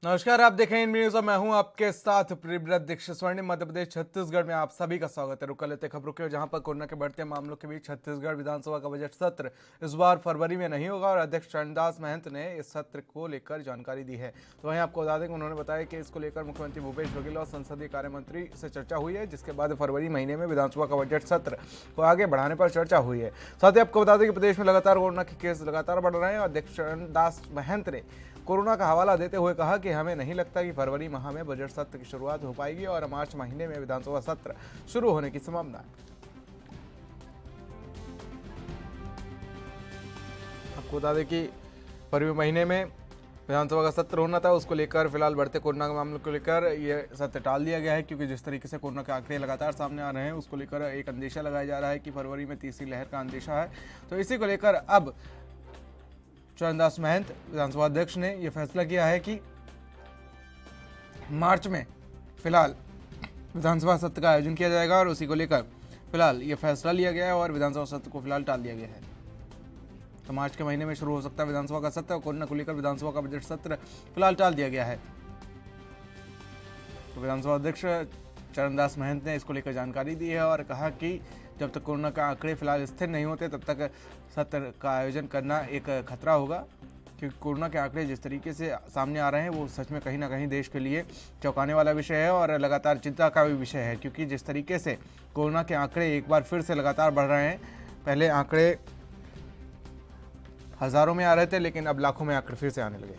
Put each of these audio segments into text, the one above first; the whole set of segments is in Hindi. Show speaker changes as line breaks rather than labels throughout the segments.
नमस्कार, आप देखें इन न्यूज और मैं हूं आपके साथ प्रियव्रत दीक्षित। स्वर्णिम मध्य प्रदेश छत्तीसगढ़ में आप सभी का स्वागत है। रुक लेते खबरों के, जहां पर कोरोना के बढ़ते मामलों के बीच छत्तीसगढ़ विधानसभा का बजट सत्र इस बार फरवरी में नहीं होगा और अध्यक्ष चरणदास महंत ने इस सत्र को लेकर जानकारी दी है। तो वहीं आपको बता दें कि उन्होंने बताया कि इसको लेकर मुख्यमंत्री भूपेश बघेल और संसदीय कार्य मंत्री से चर्चा हुई है, जिसके बाद फरवरी महीने में विधानसभा का बजट सत्र को आगे बढ़ाने पर चर्चा हुई है। साथ ही आपको बता दें कि प्रदेश में लगातार कोरोना के केस लगातार बढ़ रहे हैं और अध्यक्ष चरणदास महंत ने कोरोना का हवाला देते हुए कहा कि हमें नहीं लगता कि फरवरी माह में बजट सत्र की शुरुआत हो पाएगी और मार्च महीने में विधानसभा सत्र शुरू होने की संभावना है। आपको बता दें कि फरवरी महीने में विधानसभा का सत्र होना था, उसको लेकर फिलहाल बढ़ते कोरोना के मामलों को लेकर ये सत्र टाल दिया गया है, क्योंकि जिस तरीके से कोरोना के आंकड़े लगातार सामने आ रहे हैं उसको लेकर एक अंदेशा लगाया जा रहा है कि फरवरी में तीसरी लहर का अंदेशा है। तो इसी को लेकर अब चरणदास महंत विधानसभा अध्यक्ष ने यह फैसला किया है कि मार्च में फिलहाल विधानसभा सत्र का आयोजन किया जाएगा और उसी को लेकर फिलहाल यह फैसला लिया गया है और विधानसभा सत्र को फिलहाल टाल दिया गया है। तो मार्च के महीने में शुरू हो सकता है विधानसभा का सत्र और कोरोना को लेकर विधानसभा का बजट सत्र फिलहाल टाल दिया गया है। तो विधानसभा अध्यक्ष चरणदास महंत ने इसको लेकर जानकारी दी है और कहा कि जब तक कोरोना का आंकड़े फिलहाल स्थिर नहीं होते तब तक सत्र का आयोजन करना एक खतरा होगा, क्योंकि कोरोना के आंकड़े जिस तरीके से सामने आ रहे हैं वो सच में कहीं ना कहीं देश के लिए चौंकाने वाला विषय है और लगातार चिंता का भी विषय है, क्योंकि जिस तरीके से कोरोना के आंकड़े एक बार फिर से लगातार बढ़ रहे हैं। पहले आंकड़े हजारों में आ रहे थे, लेकिन अब लाखों में आंकड़े फिर से आने लगे।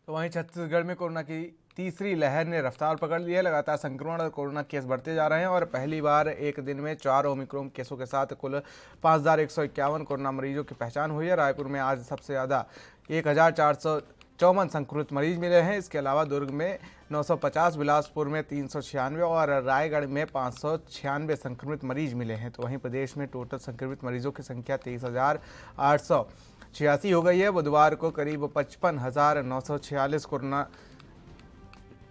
तो वहीं छत्तीसगढ़ में कोरोना की तीसरी लहर ने रफ्तार पकड़ ली है। लगातार संक्रमण और कोरोना केस बढ़ते जा रहे हैं और पहली बार एक दिन में 4 ओमिक्रॉन केसों के साथ कुल 5,151 कोरोना मरीजों की पहचान हुई है। रायपुर में आज सबसे ज़्यादा 1,454 संक्रमित मरीज मिले हैं। इसके अलावा दुर्ग में 950, बिलासपुर में 396 और रायगढ़ में 596 संक्रमित मरीज मिले हैं। तो वहीं प्रदेश में टोटल संक्रमित मरीजों की संख्या 23,886 हो गई है। बुधवार को करीब 55,946 कोरोना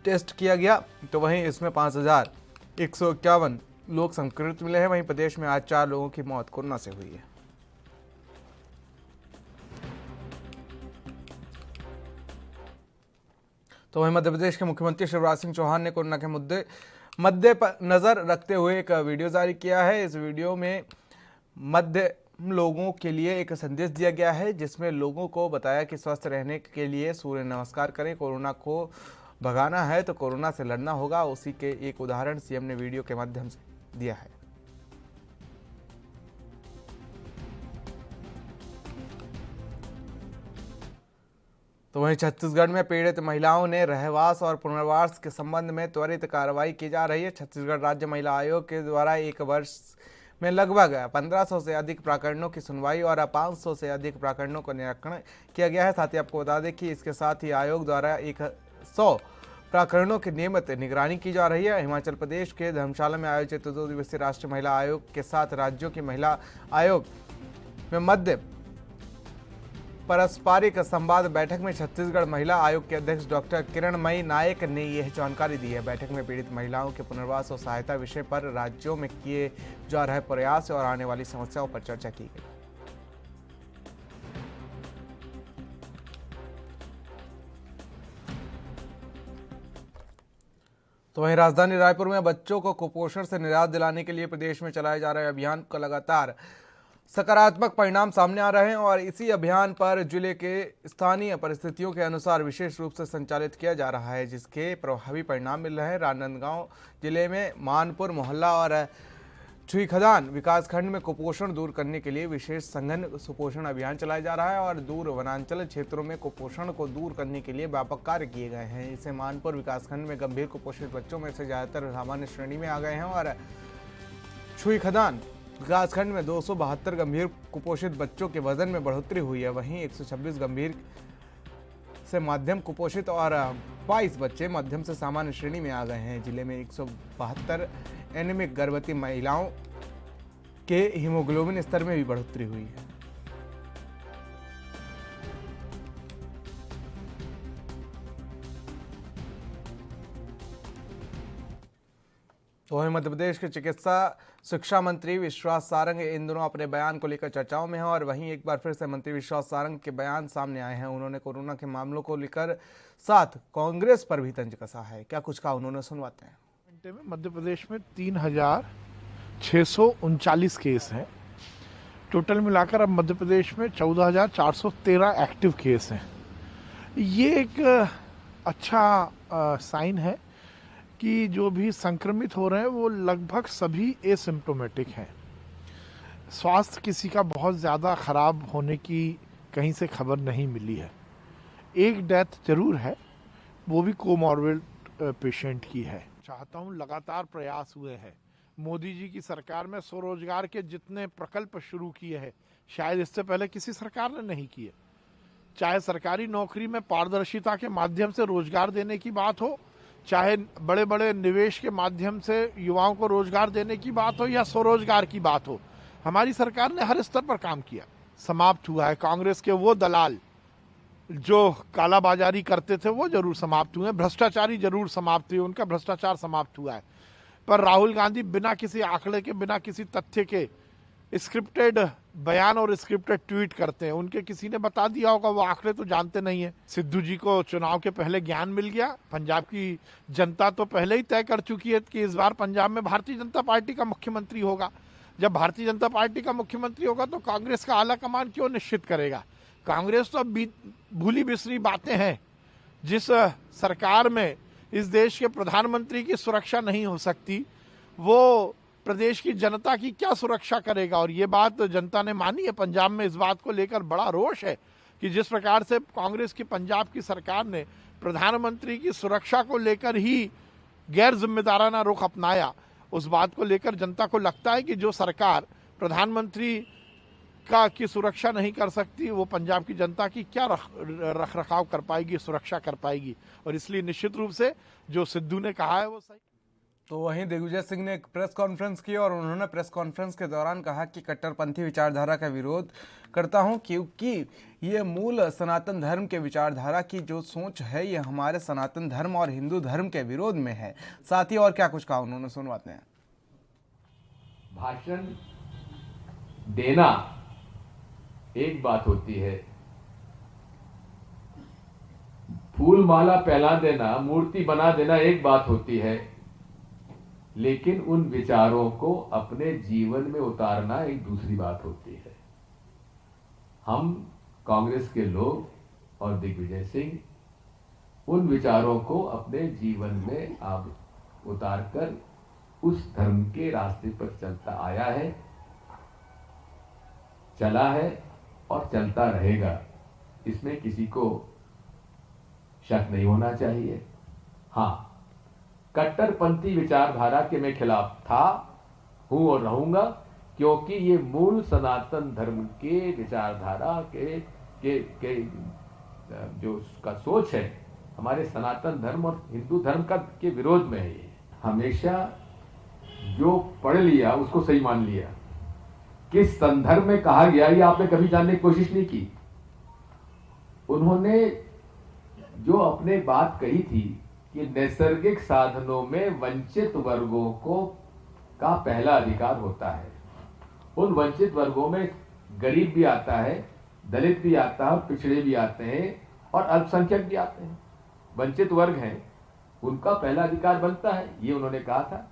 टेस्ट किया गया। तो वहीं इसमें 5,151 लोग संक्रमित मिले हैं। वहीं प्रदेश में आज 4 लोगों की मौत कोरोना से हुई है। तो वहीं मध्य प्रदेश के मुख्यमंत्री शिवराज सिंह चौहान ने कोरोना के मद्दे पर नजर रखते हुए एक वीडियो जारी किया है। इस वीडियो में मध्य लोगों के लिए एक संदेश दिया गया है, जिसमें लोगों को बताया कि स्वस्थ रहने के लिए सूर्य नमस्कार करें, कोरोना को भगाना है तो कोरोना से लड़ना होगा। उसी के एक उदाहरण सीएम ने वीडियो के माध्यम से दिया है। तो वहीं छत्तीसगढ़ में पीड़ित महिलाओं ने रहवास और पुनर्वास के संबंध में त्वरित कार्रवाई की जा रही है। छत्तीसगढ़ राज्य महिला आयोग के द्वारा एक वर्ष में लगभग 1500 से अधिक प्रकरणों की सुनवाई और 500 से अधिक प्रकरणों का निराकरण किया गया है। साथ ही आपको बता दें कि इसके साथ ही आयोग द्वारा 100 प्रकरणों की नियमित निगरानी की जा रही है। हिमाचल प्रदेश के धर्मशाला में आयोजित 2 दिवसीय राष्ट्रीय महिला आयोग के साथ राज्यों की महिला आयोग में मध्य पारस्परिक संवाद बैठक में छत्तीसगढ़ महिला आयोग के अध्यक्ष डॉक्टर किरणमयी नायक ने यह जानकारी दी है। बैठक में पीड़ित महिलाओं के पुनर्वास और सहायता विषय पर राज्यों में किए जा रहे प्रयास और आने वाली समस्याओं पर चर्चा की गई। तो वहीं राजधानी रायपुर में बच्चों को कुपोषण से निजात दिलाने के लिए प्रदेश में चलाए जा रहे अभियान का लगातार सकारात्मक परिणाम सामने आ रहे हैं और इसी अभियान पर जिले के स्थानीय परिस्थितियों के अनुसार विशेष रूप से संचालित किया जा रहा है, जिसके प्रभावी परिणाम मिल रहे हैं। राजनांदगांव जिले में मानपुर मोहल्ला और छुईखदान विकासखंड में कुपोषण दूर करने के लिए विशेष सघन सुपोषण अभियान चलाया जा रहा है और दूर वनांचल क्षेत्रों में कुपोषण को दूर करने के लिए व्यापक कार्य किए गए हैं। इसे मानपुर विकासखंड में गंभीर कुपोषित बच्चों में से ज़्यादातर सामान्य श्रेणी में आ गए हैं और छुईखदान विकासखंड में 272 गंभीर कुपोषित बच्चों के वजन में बढ़ोतरी हुई है। वहीं 126 गंभीर से मध्यम कुपोषित और 22 बच्चे मध्यम से सामान्य श्रेणी में आ गए हैं। जिले में 172 एनीमिक गर्भवती महिलाओं के हीमोग्लोबिन स्तर में भी बढ़ोतरी हुई है। तो वहीं मध्य प्रदेश के चिकित्सा शिक्षा मंत्री विश्वास सारंग इन दिनों अपने बयान को लेकर चर्चाओं में हैं और वहीं एक बार फिर से मंत्री विश्वास सारंग के बयान सामने आए हैं। उन्होंने कोरोना के मामलों को लेकर साथ कांग्रेस पर भी तंज कसा है। क्या कुछ कहा उन्होंने, सुनवाते हैं।
घंटे में मध्य प्रदेश में 3639 केस हैं। टोटल मिलाकर अब मध्य प्रदेश में 14,413 एक्टिव केस हैं। ये एक अच्छा साइन है कि जो भी संक्रमित हो रहे हैं वो लगभग सभी एसिम्प्टोमेटिक हैं। स्वास्थ्य किसी का बहुत ज़्यादा खराब होने की कहीं से खबर नहीं मिली है। एक डेथ जरूर है, वो भी कोमॉर्बिड पेशेंट की है। चाहता हूँ लगातार प्रयास हुए हैं। मोदी जी की सरकार में स्वरोजगार के जितने प्रकल्प शुरू किए हैं शायद इससे पहले किसी सरकार ने नहीं किए। चाहे सरकारी नौकरी में पारदर्शिता के माध्यम से रोजगार देने की बात हो, चाहे बड़े बड़े निवेश के माध्यम से युवाओं को रोजगार देने की बात हो या स्वरोजगार की बात हो, हमारी सरकार ने हर स्तर पर काम किया। समाप्त हुआ है कांग्रेस के वो दलाल जो कालाबाजारी करते थे, वो जरूर समाप्त हुए। भ्रष्टाचारी जरूर समाप्त हुए, उनका भ्रष्टाचार समाप्त हुआ है। पर राहुल गांधी बिना किसी आंकड़े के, बिना किसी तथ्य के स्क्रिप्टेड बयान और स्क्रिप्टेड ट्वीट करते हैं। उनके किसी ने बता दिया होगा, वो आंकड़े तो जानते नहीं है। सिद्धू जी को चुनाव के पहले ज्ञान मिल गया। पंजाब की जनता तो पहले ही तय कर चुकी है कि इस बार पंजाब में भारतीय जनता पार्टी का मुख्यमंत्री होगा। जब भारतीय जनता पार्टी का मुख्यमंत्री होगा तो कांग्रेस का आला कमान क्यों निश्चित करेगा। कांग्रेस तो भूली बिसरी बातें हैं। जिस सरकार में इस देश के प्रधानमंत्री की सुरक्षा नहीं हो सकती, वो प्रदेश की जनता की क्या सुरक्षा करेगा। और ये बात जनता ने मानी है। पंजाब में इस बात को लेकर बड़ा रोष है कि जिस प्रकार से कांग्रेस की पंजाब की सरकार ने प्रधानमंत्री की सुरक्षा को लेकर ही गैर जिम्मेदाराना रुख अपनाया, उस बात को लेकर जनता को लगता है कि जो सरकार प्रधानमंत्री की सुरक्षा नहीं कर सकती, वो पंजाब की जनता की क्या रख रखाव कर पाएगी, सुरक्षा कर पाएगी। और इसलिए निश्चित रूप से जो सिद्धू ने कहा है वो सही।
तो वहीं दिग्विजय सिंह ने एक प्रेस कॉन्फ्रेंस की और उन्होंने प्रेस कॉन्फ्रेंस के दौरान कहा कि कट्टरपंथी विचारधारा का विरोध करता हूं, क्योंकि ये मूल सनातन धर्म के विचारधारा की जो सोच है ये हमारे सनातन धर्म और हिंदू धर्म के विरोध में है। साथ ही और क्या कुछ कहा उन्होंने, सुनवाते हैं।
भाषण देना एक बात होती है, फूल माला पहना देना, मूर्ति बना देना एक बात होती है, लेकिन उन विचारों को अपने जीवन में उतारना एक दूसरी बात होती है। हम कांग्रेस के लोग और दिग्विजय सिंह उन विचारों को अपने जीवन में अब उतारकर उस धर्म के रास्ते पर चलता आया है, चला है और चलता रहेगा। इसमें किसी को शक नहीं होना चाहिए। हाँ, कट्टरपंथी विचारधारा के मैं खिलाफ था, हूं और रहूंगा, क्योंकि ये मूल सनातन धर्म के विचारधारा के जो उसका सोच है हमारे सनातन धर्म और हिंदू धर्म का के विरोध में है। ये हमेशा जो पढ़ लिया उसको सही मान लिया। किस संदर्भ में कहा गया ये आपने कभी जानने की कोशिश नहीं की। उन्होंने जो अपने बात कही थी कि नैसर्गिक साधनों में वंचित वर्गों का पहला अधिकार होता है। उन वंचित वर्गों में गरीब भी आता है, दलित भी आता है, पिछड़े भी आते हैं और अल्पसंख्यक भी आते हैं। वंचित वर्ग हैं, उनका पहला अधिकार बनता है, ये उन्होंने कहा था।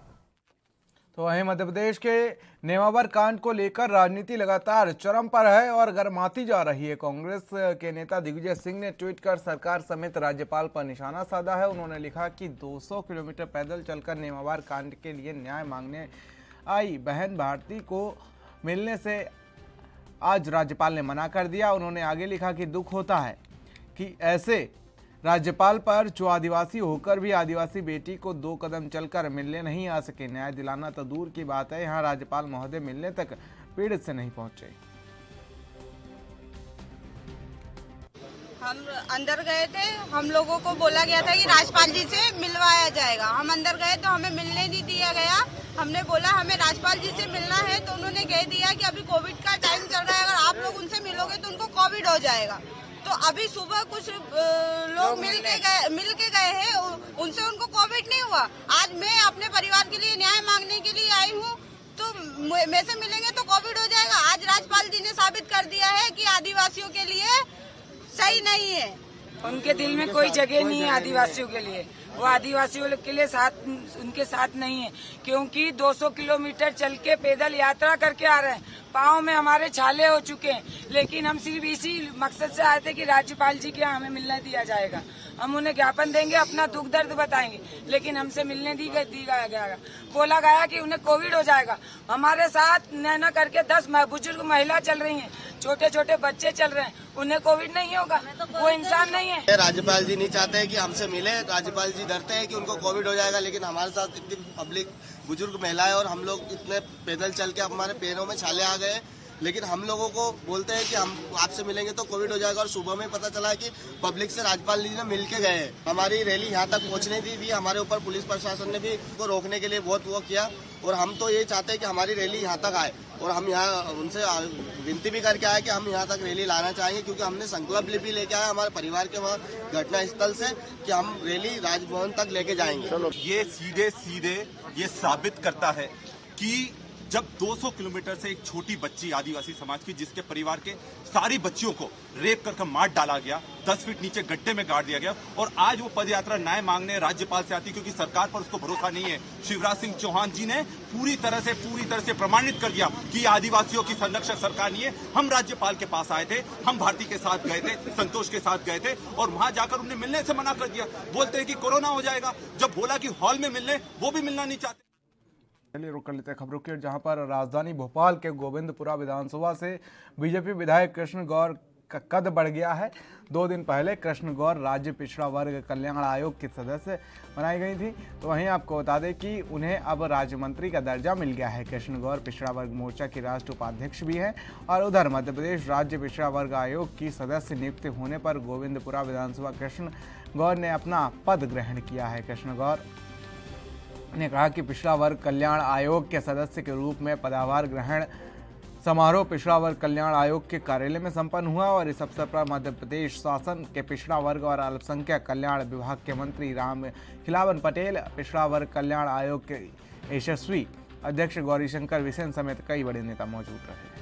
तो वहीं मध्य प्रदेश के नेमावर कांड को लेकर राजनीति लगातार चरम पर है और गर्माती जा रही है। कांग्रेस के नेता दिग्विजय सिंह ने ट्वीट कर सरकार समेत राज्यपाल पर निशाना साधा है। उन्होंने लिखा कि 200 किलोमीटर पैदल चलकर नेमावर कांड के लिए न्याय मांगने आई बहन भारती को मिलने से आज राज्यपाल ने मना कर दिया। उन्होंने आगे लिखा कि दुख होता है कि ऐसे राज्यपाल पर जो आदिवासी होकर भी आदिवासी बेटी को 2 कदम चलकर मिलने नहीं आ सके। न्याय दिलाना तो दूर की बात है, यहाँ राज्यपाल महोदय मिलने तक पीड़ित से नहीं पहुंचे।
हम अंदर गए थे, हम लोगों को बोला गया था कि राज्यपाल जी से मिलवाया जाएगा। हम अंदर गए तो हमें मिलने नहीं दिया गया। हमने बोला हमें राज्यपाल जी से मिलना है, तो उन्होंने कह दिया कि अभी कोविड का टाइम चल रहा है, अगर आप लोग उनसे मिलोगे तो उनको कोविड हो जाएगा। तो अभी सुबह कुछ लोग मिल के गए हैं, उनसे उनको कोविड नहीं हुआ। हुआ। आज मैं अपने परिवार के लिए न्याय मांगने के लिए आई हूँ, तो मैं से मिलेंगे तो कोविड हो जाएगा। आज राज्यपाल जी ने साबित कर दिया है कि आदिवासियों के लिए सही नहीं है।
उनके दिल में कोई जगह नहीं है आदिवासियों के लिए। वो आदिवासियों के लिए उनके साथ नहीं है, क्योंकि 200 किलोमीटर चल के पैदल यात्रा करके आ रहे हैं। पाँव में हमारे छाले हो चुके हैं, लेकिन हम सिर्फ इसी मकसद से आए थे कि राज्यपाल जी के यहाँ हमें मिलने दिया जाएगा। हम उन्हें ज्ञापन देंगे, अपना दुख दर्द बताएंगे, लेकिन हमसे मिलने दी गया। बोला गया कि उन्हें कोविड हो जाएगा। हमारे साथ नैना करके 10 बुजुर्ग महिला चल रही हैं, छोटे छोटे बच्चे चल रहे हैं, उन्हें कोविड नहीं होगा। वो इंसान नहीं है।
राज्यपाल जी नहीं चाहते हैं कि हमसे मिले। राज्यपाल जी डरते हैं कि उनको कोविड हो जाएगा, लेकिन हमारे साथ इतनी पब्लिक, बुजुर्ग महिलाएं और हम लोग इतने पैदल चल के हमारे पैरों में छाले आ गए, लेकिन हम लोगों को बोलते हैं कि हम आपसे मिलेंगे तो कोविड हो जाएगा। और सुबह में पता चला कि पब्लिक से राज्यपाल जी ने मिल के गए। हमारी रैली यहाँ तक पहुँचने दी थी। हमारे ऊपर पुलिस प्रशासन ने भी उनको रोकने के लिए बहुत वो किया, और हम तो ये चाहते हैं कि हमारी रैली यहाँ तक आए। और हम यहाँ उनसे विनती भी करके आए कि हम यहाँ तक रैली लाना चाहेंगे, क्योंकि हमने संकल्प भी लेके आए हमारे परिवार के वहाँ घटना स्थल से कि हम रैली राजभवन तक लेके जाएंगे।
ये सीधे सीधे ये साबित करता है कि जब 200 किलोमीटर से एक छोटी बच्ची आदिवासी समाज की, जिसके परिवार के सारी बच्चियों को रेप कर मार डाला गया, 10 फीट नीचे गड्ढे में गाड़ दिया गया, और आज वो पदयात्रा न्याय मांगने राज्यपाल से आती, क्योंकि सरकार पर उसको भरोसा नहीं है। शिवराज सिंह चौहान जी ने पूरी तरह से प्रमाणित कर दिया कि आदिवासियों की संरक्षक सरकार नहीं है। हम राज्यपाल के पास आए थे, हम भारती के साथ गए थे, संतोष के साथ गए थे, और वहां जाकर उन्हें मिलने से मना कर दिया। बोलते हैं कि कोरोना हो जाएगा। जब बोला कि हॉल में मिलने, वो भी मिलना नहीं चाहते।
चलिए रुक कर लेते हैं खबरों की, जहां पर राजधानी भोपाल के गोविंदपुरा विधानसभा से बीजेपी विधायक कृष्ण गौर का कद बढ़ गया है। 2 दिन पहले कृष्ण गौर राज्य पिछड़ा वर्ग कल्याण आयोग के सदस्य बनाई गई थी, तो वहीं आपको बता दें कि उन्हें अब राज्य मंत्री का दर्जा मिल गया है। कृष्ण गौर पिछड़ा वर्ग मोर्चा की राष्ट्रीय उपाध्यक्ष भी हैं, और उधर मध्य प्रदेश राज्य पिछड़ा वर्ग आयोग की सदस्य नियुक्त होने पर गोविंदपुरा विधानसभा कृष्ण गौर ने अपना पद ग्रहण किया है। कृष्ण गौर ने कहा कि पिछड़ा वर्ग कल्याण आयोग के सदस्य के रूप में पदभार ग्रहण समारोह पिछड़ा वर्ग कल्याण आयोग के कार्यालय में संपन्न हुआ, और इस अवसर पर मध्य प्रदेश शासन के पिछड़ा वर्ग और अल्पसंख्यक कल्याण विभाग के मंत्री राम खिलावन पटेल, पिछड़ा वर्ग कल्याण आयोग के यशस्वी अध्यक्ष गौरीशंकर बिसेन समेत कई बड़े नेता मौजूद रहे।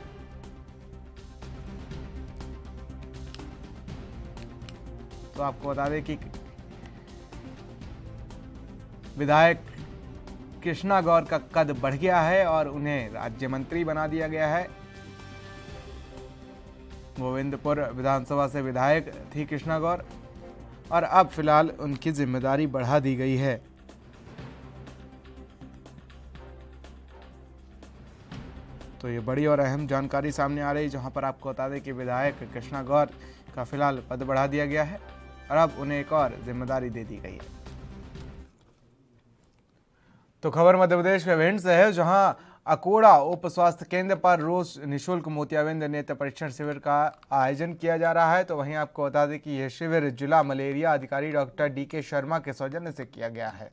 तो आपको बता दें कि विधायक कृष्णा गौर का कद बढ़ गया है और उन्हें राज्य मंत्री बना दिया गया है। गोविंदपुर विधानसभा से विधायक थी कृष्णा गौर, और अब फिलहाल उनकी जिम्मेदारी बढ़ा दी गई है। तो ये बड़ी और अहम जानकारी सामने आ रही है, जहां पर आपको बता दें कि विधायक कृष्णा गौर का फिलहाल पद बढ़ा दिया गया है और अब उन्हें एक और जिम्मेदारी दे दी गई है। तो खबर मध्य प्रदेश के भिंड से है, जहां अकोड़ा उप स्वास्थ्य केंद्र पर रोज निःशुल्क मोतियाबिंद नेत्र परीक्षण शिविर का आयोजन किया जा रहा है। तो वहीं आपको बता दें कि यह शिविर जिला मलेरिया अधिकारी डॉक्टर DK शर्मा के सौजन्य से किया गया है।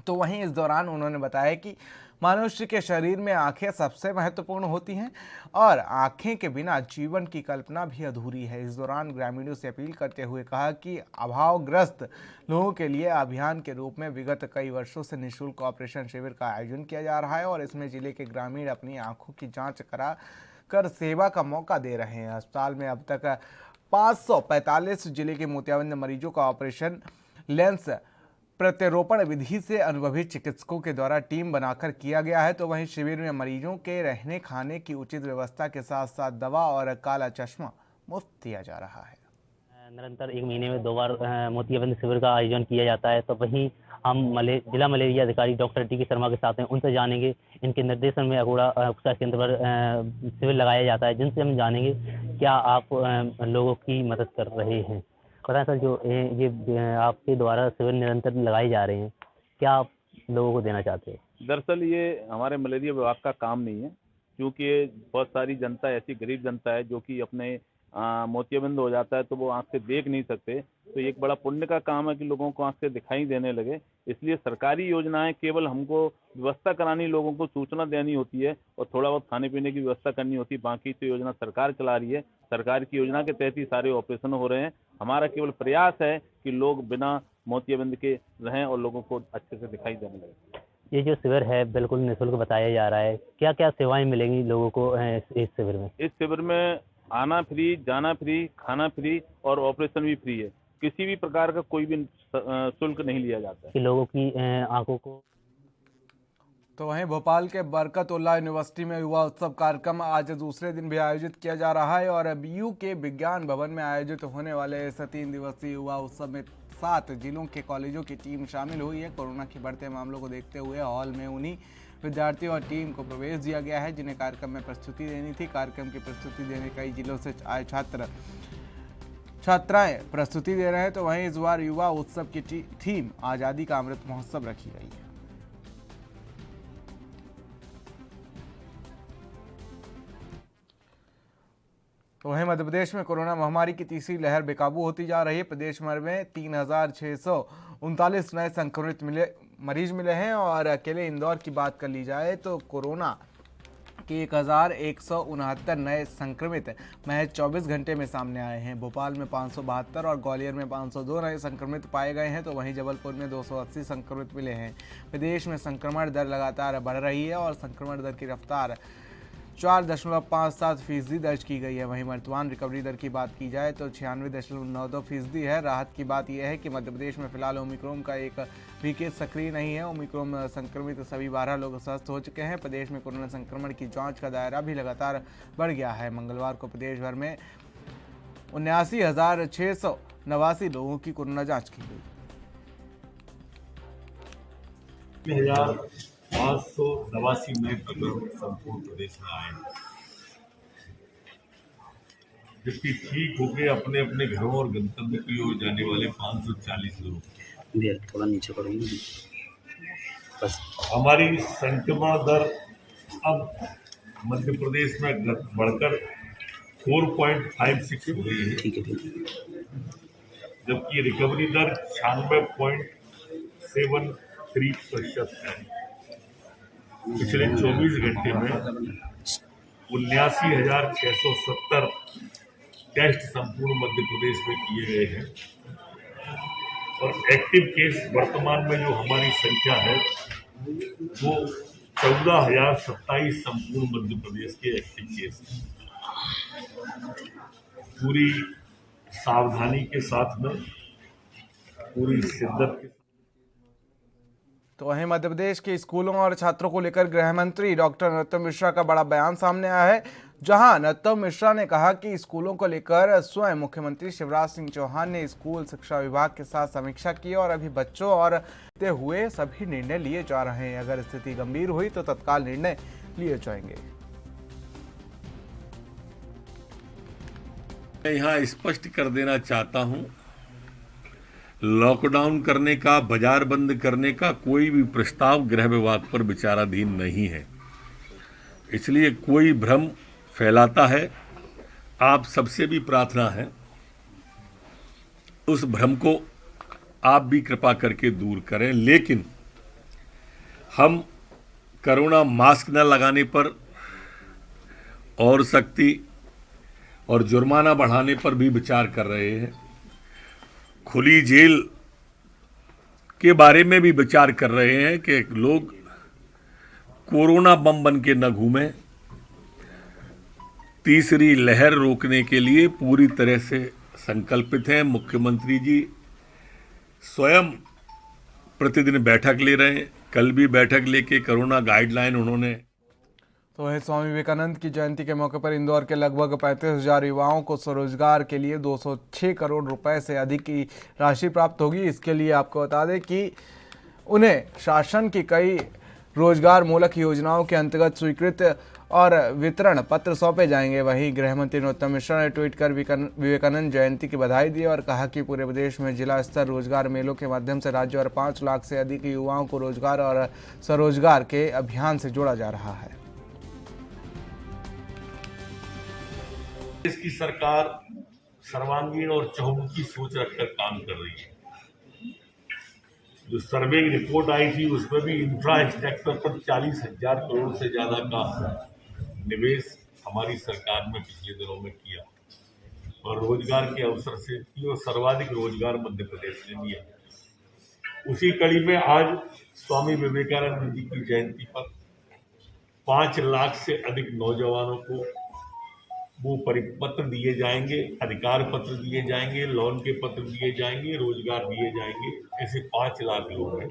तो वहीं इस दौरान उन्होंने बताया कि मनुष्य के शरीर में आंखें सबसे महत्वपूर्ण होती हैं और आंखें के बिना जीवन की कल्पना भी अधूरी है। इस दौरान ग्रामीणों से अपील करते हुए कहा कि अभावग्रस्त लोगों के लिए अभियान के रूप में विगत कई वर्षों से निःशुल्क ऑपरेशन शिविर का आयोजन किया जा रहा है, और इसमें जिले के ग्रामीण अपनी आंखों की जांच करा कर सेवा का मौका दे रहे हैं। अस्पताल में अब तक 545 जिले के मोतियाबिंद मरीजों का ऑपरेशन लेंस प्रत्यारोपण विधि से अनुभवी चिकित्सकों के द्वारा टीम बनाकर किया गया है। तो वहीं शिविर में मरीजों के रहने खाने की उचित व्यवस्था के साथ साथ दवा और काला चश्मा मुफ्त दिया जा रहा है।
निरंतर 1 महीने में 2 बार मोतियाबिंद शिविर का आयोजन किया जाता है। तो वहीं हम जिला मलेरिया अधिकारी डॉक्टर DK शर्मा के साथ हैं, उनसे जानेंगे इनके निर्देशन में अकोड़ा उपस्वास्थ्य केंद्र पर शिविर लगाया जाता है, जिनसे हम जानेंगे क्या आप लोगों की मदद कर रहे हैं। पता है सर, जो ये आपके द्वारा शिविर निरंतर लगाए जा रहे हैं, क्या आप लोगों को देना चाहते हैं?
दरअसल ये हमारे मलेरिया विभाग का काम नहीं है, क्योंकि बहुत सारी जनता ऐसी गरीब जनता है जो कि अपने मोतियाबिंद हो जाता है तो वो आंख से देख नहीं सकते। तो एक बड़ा पुण्य का काम है कि लोगों को आंख से दिखाई देने लगे। इसलिए सरकारी योजनाएं केवल हमको व्यवस्था करानी, लोगों को सूचना देनी होती है और थोड़ा बहुत खाने पीने की व्यवस्था करनी होती है। बाकी तो योजना सरकार चला रही है, सरकार की योजना के तहत ही सारे ऑपरेशन हो रहे हैं। हमारा केवल प्रयास है कि लोग बिना मोतियाबिंद के रहें और लोगों को अच्छे से दिखाई देने लगे।
ये जो शिविर है बिल्कुल निःशुल्क बताया जा रहा है, क्या क्या सेवाएं मिलेंगी लोगों को इस शिविर में?
इस शिविर में आना फ्री, जाना फ्री, खाना फ्री और ऑपरेशन भी फ्री है। किसी भी प्रकार का कोई भी शुल्क नहीं लिया जाता है
कि लोगों की आंखों को।
तो वहीं भोपाल के बरकतुल्लाह यूनिवर्सिटी में युवा उत्सव कार्यक्रम आज दूसरे दिन भी आयोजित किया जा रहा है और बीयू के विज्ञान भवन में आयोजित होने वाले इस 3 दिवसीय युवा उत्सव में 7 जिलों के कॉलेजों की टीम शामिल हुई है। कोरोना के बढ़ते मामलों को देखते हुए हॉल में उन्हीं विद्यार्थियों और टीम को प्रवेश दिया गया है जिन्हें कार्यक्रम में प्रस्तुति देनी थी। कार्यक्रम की प्रस्तुति देने कई जिलों से आए छात्राएं प्रस्तुति दे रहे हैं। तो वहीं इस बार युवा उत्सव की थीम आज़ादी का अमृत महोत्सव रखी गई है। तो वहीं मध्य प्रदेश में कोरोना महामारी की तीसरी लहर बेकाबू होती जा रही है। प्रदेश भर में 3,639 नए संक्रमित मरीज मिले हैं और अकेले इंदौर की बात कर ली जाए तो कोरोना के 1,169 नए संक्रमित महज 24 घंटे में सामने आए हैं। भोपाल में 572 और ग्वालियर में 502 नए संक्रमित पाए गए हैं। तो वहीं जबलपुर में 280 संक्रमित मिले हैं। प्रदेश में संक्रमण दर लगातार बढ़ रही है और संक्रमण दर की रफ्तार 4.57% दर्ज की गई है। वहीं वर्तमान रिकवरी दर की बात की जाए तो 96.92% है। राहत की बात यह है कि मध्य प्रदेश में फिलहाल ओमिक्रॉन का एक भी केस सक्रिय नहीं है। ओमिक्रॉन संक्रमित सभी 12 लोग स्वस्थ हो चुके हैं। प्रदेश में कोरोना संक्रमण की जांच का दायरा भी लगातार बढ़ गया है। मंगलवार को प्रदेश भर में 79,689 लोगों की कोरोना जाँच की गई।
589 नए प्रकरण संपूर्ण प्रदेश में आए, जबकि ठीक होकर अपने अपने घरों और गंतव्य की ओर जाने वाले 540 लोग।
थोड़ा नीचे करेंगे बस।
हमारी संक्रमण दर अब मध्य प्रदेश में बढ़कर 4.56 हो गई है, जबकि रिकवरी दर 96.73% है। पिछले 24 घंटे में 79,670 टेस्ट संपूर्ण मध्य प्रदेश में किए गए हैं और एक्टिव केस वर्तमान में जो हमारी संख्या है वो 14,027 संपूर्ण मध्य प्रदेश के एक्टिव केस हैं। पूरी सावधानी के साथ में, पूरी शिद्दत के।
तो वहीं मध्य प्रदेश के स्कूलों और छात्रों को लेकर गृह मंत्री डॉक्टर नरोत्तम मिश्रा का बड़ा बयान सामने आया है, जहां नरोत्तम मिश्रा ने कहा कि स्कूलों को लेकर स्वयं मुख्यमंत्री शिवराज सिंह चौहान ने स्कूल शिक्षा विभाग के साथ समीक्षा की और अभी बच्चों और हुए सभी निर्णय लिए जा रहे हैं। अगर स्थिति गंभीर हुई तो तत्काल निर्णय लिए जाएंगे।
मैं यहाँ स्पष्ट कर देना चाहता हूँ, लॉकडाउन करने का, बाजार बंद करने का कोई भी प्रस्ताव गृह विभाग पर विचाराधीन नहीं है। इसलिए कोई भ्रम फैलाता है, आप सबसे भी प्रार्थना है उस भ्रम को आप भी कृपा करके दूर करें। लेकिन हम कोरोना मास्क न लगाने पर और सख्ती और जुर्माना बढ़ाने पर भी विचार कर रहे हैं। खुली जेल के बारे में भी विचार कर रहे हैं कि लोग कोरोना बम बन के न घूमें। तीसरी लहर रोकने के लिए पूरी तरह से संकल्पित हैं। मुख्यमंत्री जी स्वयं प्रतिदिन बैठक ले रहे हैं। कल भी बैठक लेके कोरोना गाइडलाइन उन्होंने।
तो वहीं स्वामी विवेकानंद की जयंती के मौके पर इंदौर के लगभग 35,000 युवाओं को स्वरोजगार के लिए 206 करोड़ रुपए से अधिक की राशि प्राप्त होगी। इसके लिए आपको बता दें कि उन्हें शासन की कई रोजगार मूलक योजनाओं के अंतर्गत स्वीकृत और वितरण पत्र सौंपे जाएंगे। वहीं गृह मंत्री नरोत्तम मिश्रा ने ट्वीट कर विवेकानंद जयंती की बधाई दी और कहा कि पूरे प्रदेश में जिला स्तर रोजगार मेलों के माध्यम से राज्य और 5 लाख से अधिक युवाओं को रोजगार और स्वरोजगार के अभियान से जोड़ा जा रहा है।
देश की सरकार सर्वांगीण और चहुमुखी सोच रखकर काम कर रही है। जो सर्वे की रिपोर्ट आई थी उसमें भी इंफ्रास्ट्रक्चर पर 40,000 करोड़ से ज्यादा का निवेश हमारी सरकार ने पिछले दिनों में किया और रोजगार के अवसर से की और सर्वाधिक रोजगार मध्य प्रदेश ने दिया। उसी कड़ी में आज स्वामी विवेकानंद जी की जयंती पर 5 लाख से अधिक नौजवानों को वो परिपत्र दिए जाएंगे, अधिकार पत्र दिए जाएंगे, लोन के पत्र दिए जाएंगे, रोजगार दिए जाएंगे। ऐसे 5 लाख लोग हैं।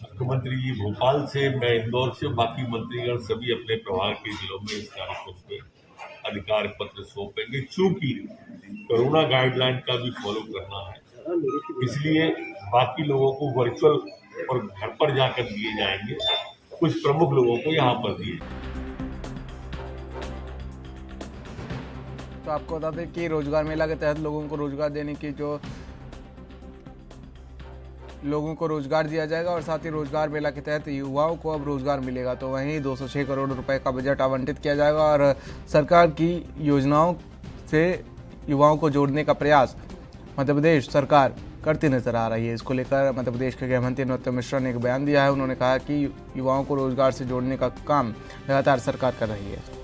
मुख्यमंत्री जी भोपाल से, मैं इंदौर से, बाकी मंत्रीगण सभी अपने प्रभार के जिलों में इस कार्यक्रम पे अधिकार पत्र सौंपेंगे। चूंकि कोरोना गाइडलाइन का भी फॉलो करना है, इसलिए बाकी लोगों को वर्चुअल और घर पर जाकर दिए जाएंगे, कुछ प्रमुख लोगों को यहाँ पर दिए।
तो आपको बता दें कि रोजगार मेला के तहत लोगों को रोजगार देने की लोगों को रोजगार दिया जाएगा और साथ ही रोजगार मेला के तहत युवाओं को अब रोजगार मिलेगा। तो वहीं 206 करोड़ रुपए का बजट आवंटित किया जाएगा और सरकार की योजनाओं से युवाओं को जोड़ने का प्रयास मध्य प्रदेश सरकार करती नजर आ रही है। इसको लेकर मध्य प्रदेश के गृह मंत्री नरोत्तम मिश्रा ने एक बयान दिया है। उन्होंने कहा कि युवाओं को रोजगार से जोड़ने का काम लगातार सरकार कर रही है।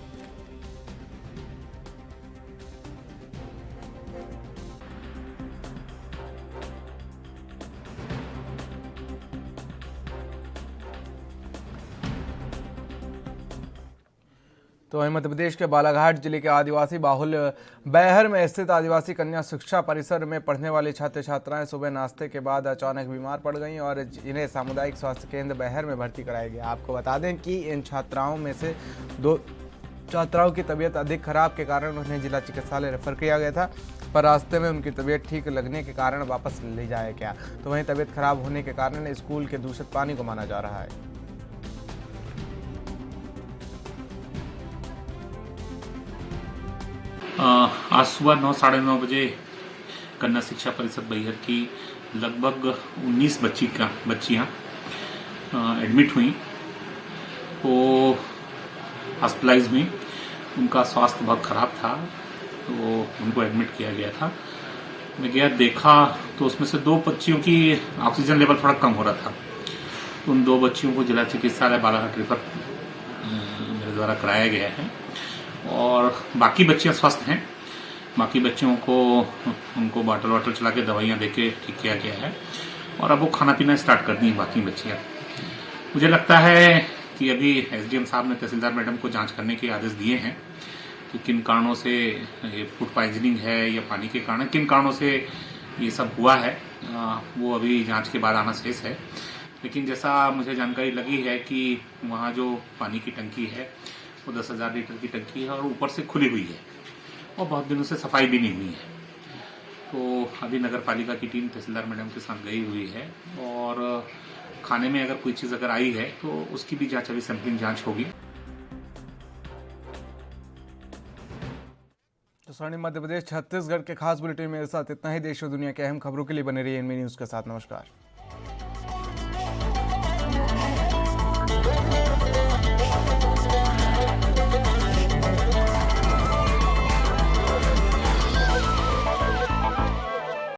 तो वहीं मध्य प्रदेश के बालाघाट जिले के आदिवासी बाहुल बैहर में स्थित आदिवासी कन्या शिक्षा परिसर में पढ़ने वाली छात्र छात्राएं सुबह नाश्ते के बाद अचानक बीमार पड़ गईं और इन्हें सामुदायिक स्वास्थ्य केंद्र बैहर में भर्ती कराया गया। आपको बता दें कि इन छात्राओं में से 2 छात्राओं की तबीयत अधिक खराब के कारण उन्हें जिला चिकित्सालय रेफर किया गया था, पर रास्ते में उनकी तबीयत ठीक लगने के कारण वापस ले जाया गया। तो वहीं तबीयत खराब होने के कारण स्कूल के दूषित पानी को माना जा रहा है।
आज सुबह 9 साढ़े 9 बजे कन्या शिक्षा परिषद बैहर की लगभग 19 बच्चियाँ एडमिट हुई, वो हॉस्पिटलाइज हुई। उनका स्वास्थ्य बहुत ख़राब था, तो उनको एडमिट किया गया था। मैं गया देखा तो उसमें से 2 बच्चियों की ऑक्सीजन लेवल थोड़ा कम हो रहा था। उन 2 बच्चियों को जिला चिकित्सालय बालाघाट रेफर मेरे द्वारा कराया गया है और बाकी बच्चियां स्वस्थ हैं। बाकी बच्चों को उनको बॉटल चला के दवाइयाँ दे के ठीक किया गया है और अब वो खाना पीना स्टार्ट कर दी हैं बाकी बच्चियां। मुझे लगता है कि अभी एसडीएम साहब ने तहसीलदार मैडम को जांच करने के आदेश दिए हैं कि किन कारणों से ये फूड पॉइजनिंग है या पानी के कारण किन कारणों से ये सब हुआ है, वो अभी जाँच के बाद आना शेष है। लेकिन जैसा मुझे जानकारी लगी है कि वहाँ जो पानी की टंकी है वो 10,000 लीटर की टंकी है और ऊपर से खुली हुई है और बहुत दिनों से सफाई भी नहीं हुई है। तो अभी नगर पालिका की टीम तहसीलदार मैडम के साथ गई हुई है और खाने में अगर कोई चीज़ अगर आई है तो उसकी भी जांच, अभी सैंपलिंग जांच होगी।
तो स्वर्णिम मध्य प्रदेश छत्तीसगढ़ के खास बुलेटिन मेरे साथ इतना ही। देश और दुनिया के अहम खबरों के लिए बने रहिए एनवी न्यूज़ के साथ। नमस्कार।